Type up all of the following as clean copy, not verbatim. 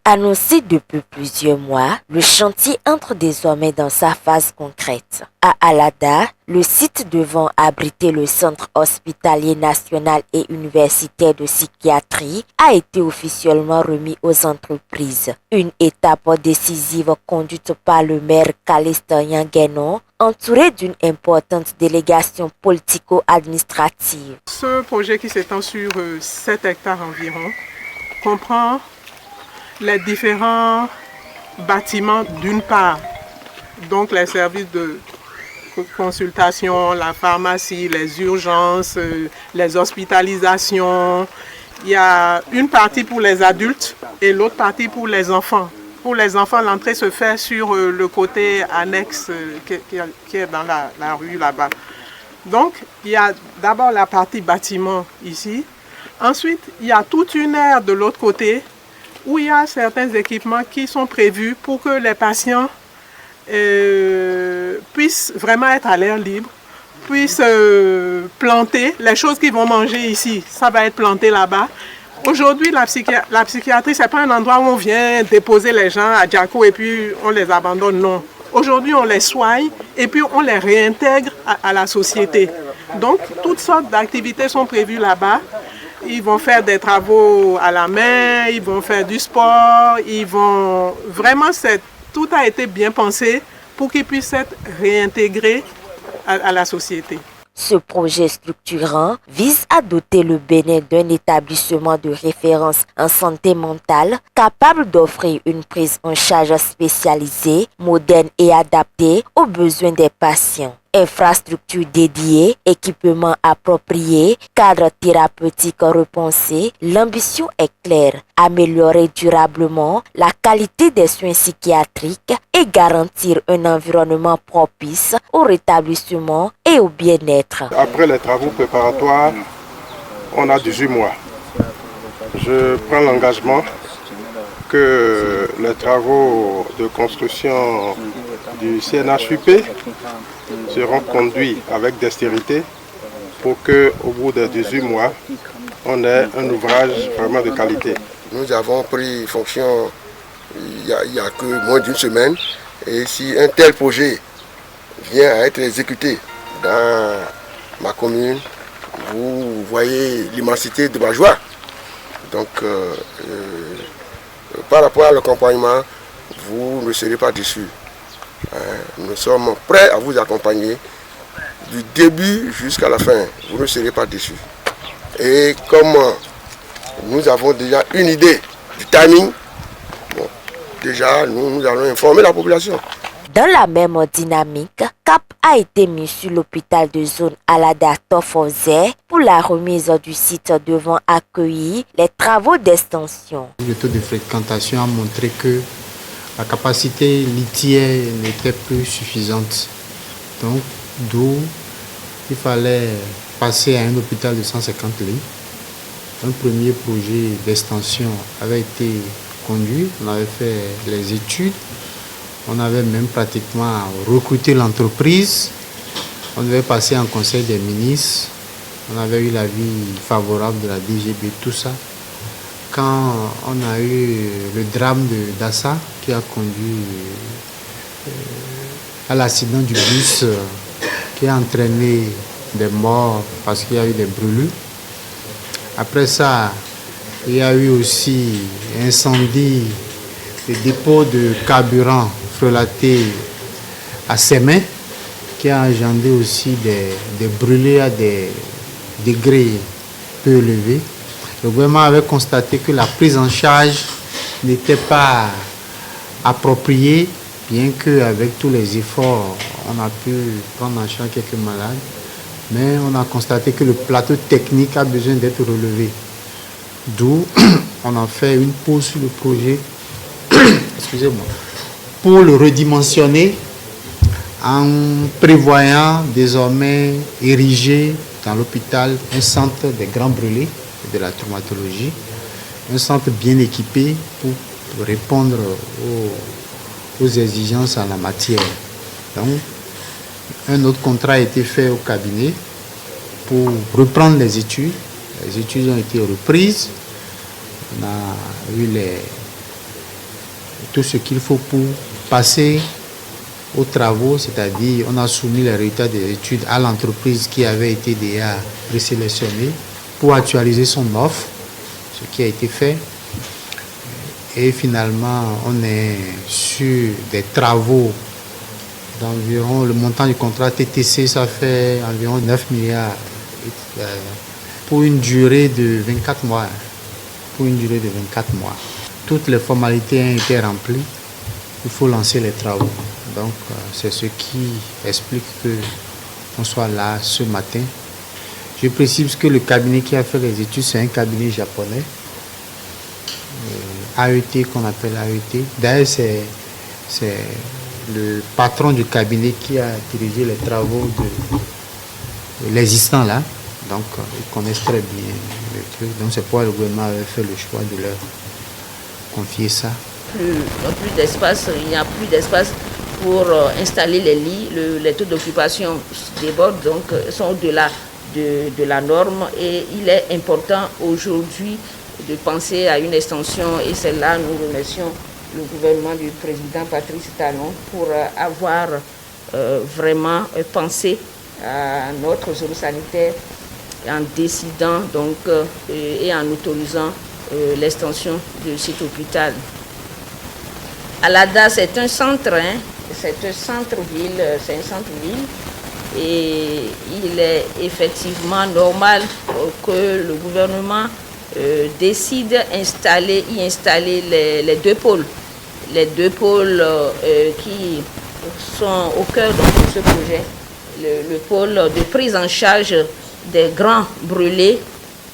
Annoncé depuis plusieurs mois, le chantier entre désormais dans sa phase concrète. À Alada, le site devant abriter le Centre hospitalier national et universitaire de psychiatrie a été officiellement remis aux entreprises. Une étape décisive conduite par le maire Calixte Guénon, entouré d'une importante délégation politico-administrative. Ce projet qui s'étend sur 7 hectares environ comprend les différents bâtiments d'une part, donc les services de consultation, la pharmacie, les urgences, les hospitalisations. Il y a une partie pour les adultes et l'autre partie pour les enfants. Pour les enfants, l'entrée se fait sur le côté annexe qui est dans la rue là-bas. Donc, il y a d'abord la partie bâtiment ici. Ensuite, il y a toute une aire de l'autre côté où il y a certains équipements qui sont prévus pour que les patients puissent vraiment être à l'air libre, puissent planter les choses qu'ils vont manger ici. Ça va être planté là-bas. Aujourd'hui, la psychiatrie, ce n'est pas un endroit où on vient déposer les gens à Djako et puis on les abandonne, non. Aujourd'hui, on les soigne et puis on les réintègre à la société. Donc, toutes sortes d'activités sont prévues là-bas. Ils vont faire des travaux à la main, ils vont faire du sport, Vraiment, tout a été bien pensé pour qu'ils puissent être réintégrés à la société. Ce projet structurant vise à doter le Bénin d'un établissement de référence en santé mentale capable d'offrir une prise en charge spécialisée, moderne et adaptée aux besoins des patients. Infrastructures dédiées, équipements appropriés, cadre thérapeutique repensé, l'ambition est claire, améliorer durablement la qualité des soins psychiatriques et garantir un environnement propice au rétablissement et au bien-être. Après les travaux préparatoires, on a 18 mois. Je prends l'engagement que les travaux de construction du CNHUP seront conduits avec dextérité pour qu'au bout de 18 mois, on ait un ouvrage vraiment de qualité. Nous avons pris fonction il y a que moins d'une semaine et si un tel projet vient à être exécuté dans ma commune, vous voyez l'immensité de ma joie. Donc, par rapport à l'accompagnement, vous ne serez pas déçus. Nous sommes prêts à vous accompagner du début jusqu'à la fin. Vous ne serez pas déçus. Et comme nous avons déjà une idée du timing, déjà nous allons informer la population. Dans la même dynamique, cap a été mis sur l'hôpital de zone Alada Tofozé pour la remise du site devant accueillir les travaux d'extension. Le taux de fréquentation a montré que la capacité litière n'était plus suffisante. Donc, d'où il fallait passer à un hôpital de 150 lits. Un premier projet d'extension avait été conduit, on avait fait les études. On avait même pratiquement recruté l'entreprise. On devait passer en conseil des ministres. On avait eu l'avis favorable de la DGB, tout ça. Quand on a eu le drame de Dassa qui a conduit à l'accident du bus qui a entraîné des morts parce qu'il y a eu des brûlures. Après ça, il y a eu aussi incendie des dépôts de carburant frelaté à ses mains, qui a engendré aussi des brûlés à des degrés peu élevés. Le gouvernement avait constaté que la prise en charge n'était pas appropriée, bien qu'avec tous les efforts, on a pu prendre en charge quelques malades. Mais on a constaté que le plateau technique a besoin d'être relevé. D'où on a fait une pause sur le projet, excusez-moi, pour le redimensionner en prévoyant désormais ériger dans l'hôpital un centre des grands brûlés de la traumatologie, un centre bien équipé pour répondre aux exigences en la matière. Donc, un autre contrat a été fait au cabinet pour reprendre les études. Les études ont été reprises. On a eu tout ce qu'il faut pour passer aux travaux, c'est-à-dire on a soumis les résultats des études à l'entreprise qui avait été déjà présélectionnée pour actualiser son offre, ce qui a été fait. Et finalement, on est sur des travaux d'environ, le montant du contrat TTC, ça fait environ 9 milliards pour une durée de 24 mois. Toutes les formalités ont été remplies. Il faut lancer les travaux. Donc, c'est ce qui explique qu'on soit là ce matin. Je précise que le cabinet qui a fait les études, c'est un cabinet japonais, AET, qu'on appelle AET. D'ailleurs, c'est le patron du cabinet qui a dirigé les travaux de l'existant là. Donc, ils connaissent très bien le truc. Donc, c'est pourquoi le gouvernement avait fait le choix de leur confier ça. Plus d'espace, il n'y a plus d'espace pour installer les lits. Les taux d'occupation débordent, donc sont au-delà de la norme. Et il est important aujourd'hui de penser à une extension. Et c'est là nous remercions le gouvernement du président Patrice Talon pour avoir vraiment pensé à notre zone sanitaire en décidant donc et en autorisant l'extension de cet hôpital. Alada, c'est un centre, c'est un centre-ville, et il est effectivement normal que le gouvernement décide d'y installer les deux pôles. Les deux pôles qui sont au cœur de ce projet. Le pôle de prise en charge des grands brûlés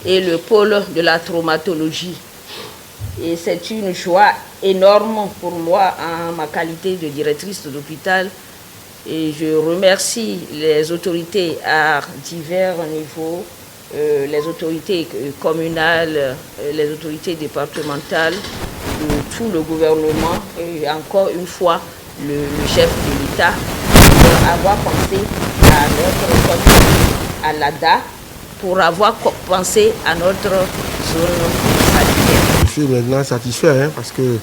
et le pôle de la traumatologie. Et c'est une joie énorme pour moi en ma qualité de directrice d'hôpital. Et je remercie les autorités à divers niveaux, les autorités communales, les autorités départementales, tout le gouvernement et encore une fois le chef de l'État pour avoir pensé à notre commune, à l'ADA, pour avoir pensé à notre zone sanitaire. Je suis maintenant satisfait parce que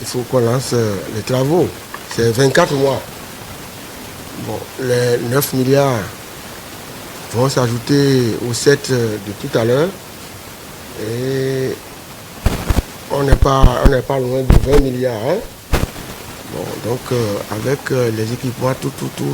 il faut qu'on lance les travaux. C'est 24 mois. Bon, les 9 milliards vont s'ajouter aux 7 de tout à l'heure. Et on n'est pas loin de 20 milliards. Bon, donc avec les équipements, tout,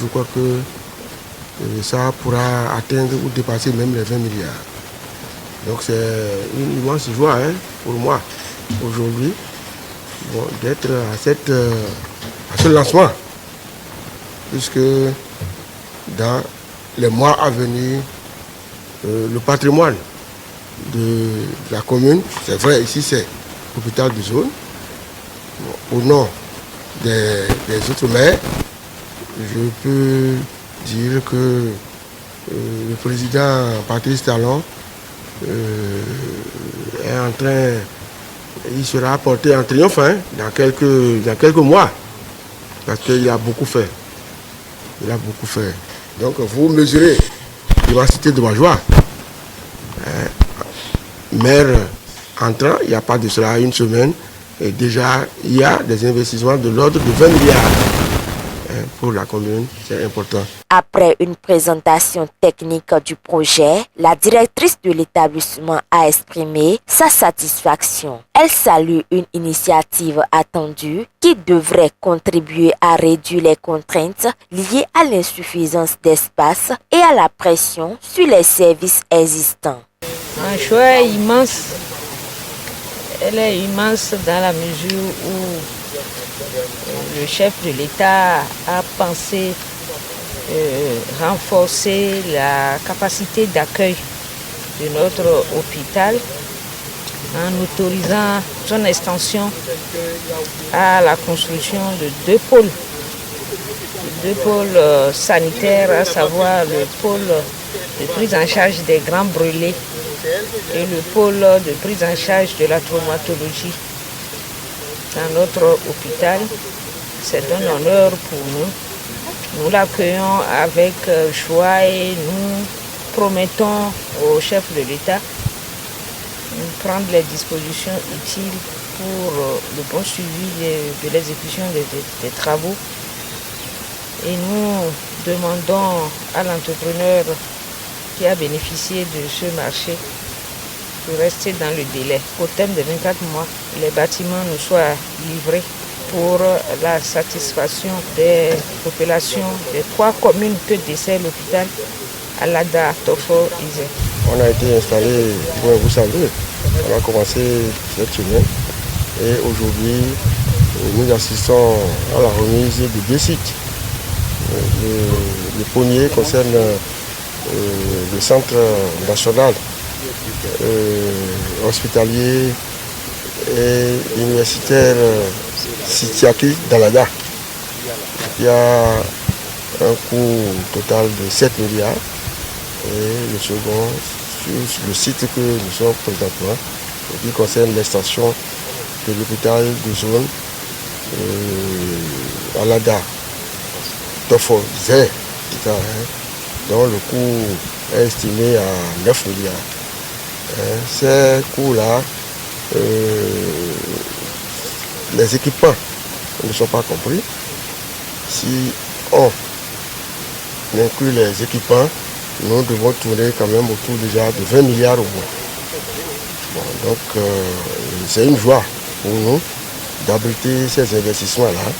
je crois que ça pourra atteindre ou dépasser même les 20 milliards. Donc c'est une immense joie pour moi aujourd'hui d'être à ce lancement. Puisque dans les mois à venir, le patrimoine de la commune, c'est vrai, ici c'est l'hôpital de zone, au nom des Outre-mer, je peux dire que le président Patrice Talon est en train, il sera porté en triomphe dans quelques mois, parce qu'il a beaucoup fait. Il a beaucoup fait. Donc vous mesurez l'immensité de ma joie. Maire entrant, il n'y a pas de cela une semaine, et déjà il y a des investissements de l'ordre de 20 milliards pour la commune, c'est important. Après une présentation technique du projet, la directrice de l'établissement a exprimé sa satisfaction. Elle salue une initiative attendue qui devrait contribuer à réduire les contraintes liées à l'insuffisance d'espace et à la pression sur les services existants. Ma joie est immense. Elle est immense dans la mesure où le chef de l'État a pensé renforcer la capacité d'accueil de notre hôpital en autorisant son extension à la construction de deux pôles sanitaires, à savoir le pôle de prise en charge des grands brûlés et le pôle de prise en charge de la traumatologie. Dans notre hôpital, c'est un honneur pour nous. Nous l'accueillons avec joie et nous promettons au chef de l'État de prendre les dispositions utiles pour le bon suivi de l'exécution des travaux. Et nous demandons à l'entrepreneur qui a bénéficié de ce marché de rester dans le délai. Au terme de 24 mois, les bâtiments nous soient livrés pour la satisfaction des populations des 3 communes que dessert l'hôpital Alada, Tofo, Isé. On a été installé, vous savez, on a commencé cette semaine et aujourd'hui nous assistons à la remise de 2 sites. Le premier concerne le centre national hospitalier et universitaire Sitiaki d'Alada. Il y a un coût total de 7 milliards et le second sur le site que nous sommes présentement qui concerne l'extension de l'hôpital de zone Alada Tofo Zé, dont le coût est estimé à 9 milliards. Ces coûts-là, les équipements ne sont pas compris. Si on inclut les équipements, nous devons tourner quand même autour déjà de 20 milliards au moins. Bon, donc c'est une joie pour nous d'abriter ces investissements-là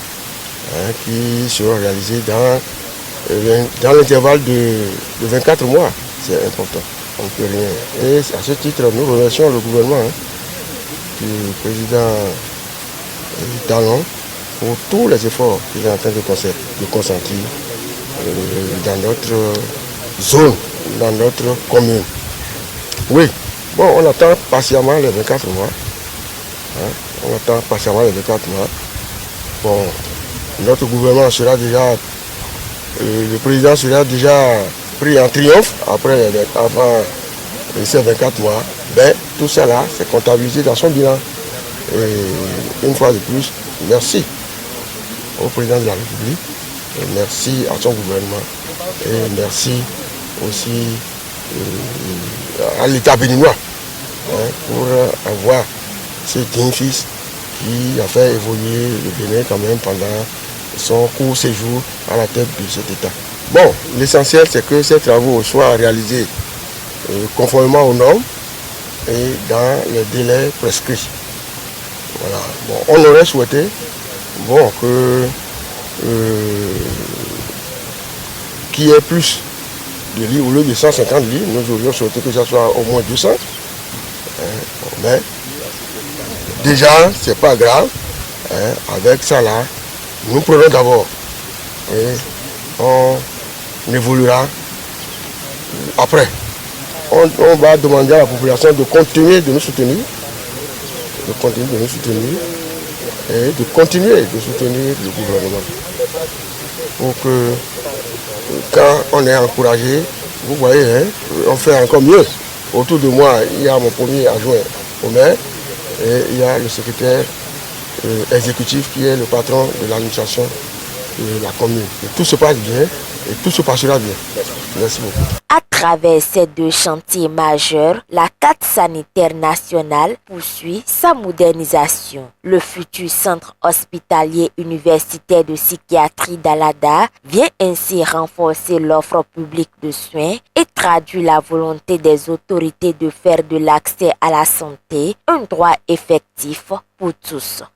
qui seront réalisés dans l'intervalle de 24 mois. C'est important. On ne peut rien. Et à ce titre, nous remercions le gouvernement du président Talon pour tous les efforts qu'il est en train de consentir dans notre zone, dans notre commune. Oui, bon, on attend patiemment les 24 mois. On attend patiemment les 24 mois. Bon, notre gouvernement sera déjà, le président sera déjà pris en triomphe avant ces 24 mois. Ben, tout ça là, c'est comptabilisé dans son bilan. Et une fois de plus, merci au président de la République, et merci à son gouvernement, et merci aussi à l'État béninois pour avoir ce digne fils qui a fait évoluer le Bénin quand même pendant son court séjour à la tête de cet État. Bon, l'essentiel c'est que ces travaux soient réalisés conformément aux normes et dans les délais prescrits. Voilà. Bon, on aurait souhaité que qu'il y ait plus de lits, au lieu de 150 lits, nous aurions souhaité que ça soit au moins 200. Mais déjà, c'est pas grave. Avec ça là, nous prenons d'abord et on évoluera après. On va demander à la population de continuer de nous soutenir, et de continuer de soutenir le gouvernement. Pour que quand on est encouragé, vous voyez, on fait encore mieux. Autour de moi, il y a mon premier adjoint au maire et il y a le secrétaire exécutif qui est le patron de l'administration de la commune. Et tout se passe bien et tout se passera bien. Merci beaucoup. À travers ces 2 chantiers majeurs, la carte sanitaire nationale poursuit sa modernisation. Le futur centre hospitalier universitaire de psychiatrie d'Alada vient ainsi renforcer l'offre publique de soins et traduit la volonté des autorités de faire de l'accès à la santé un droit effectif pour tous.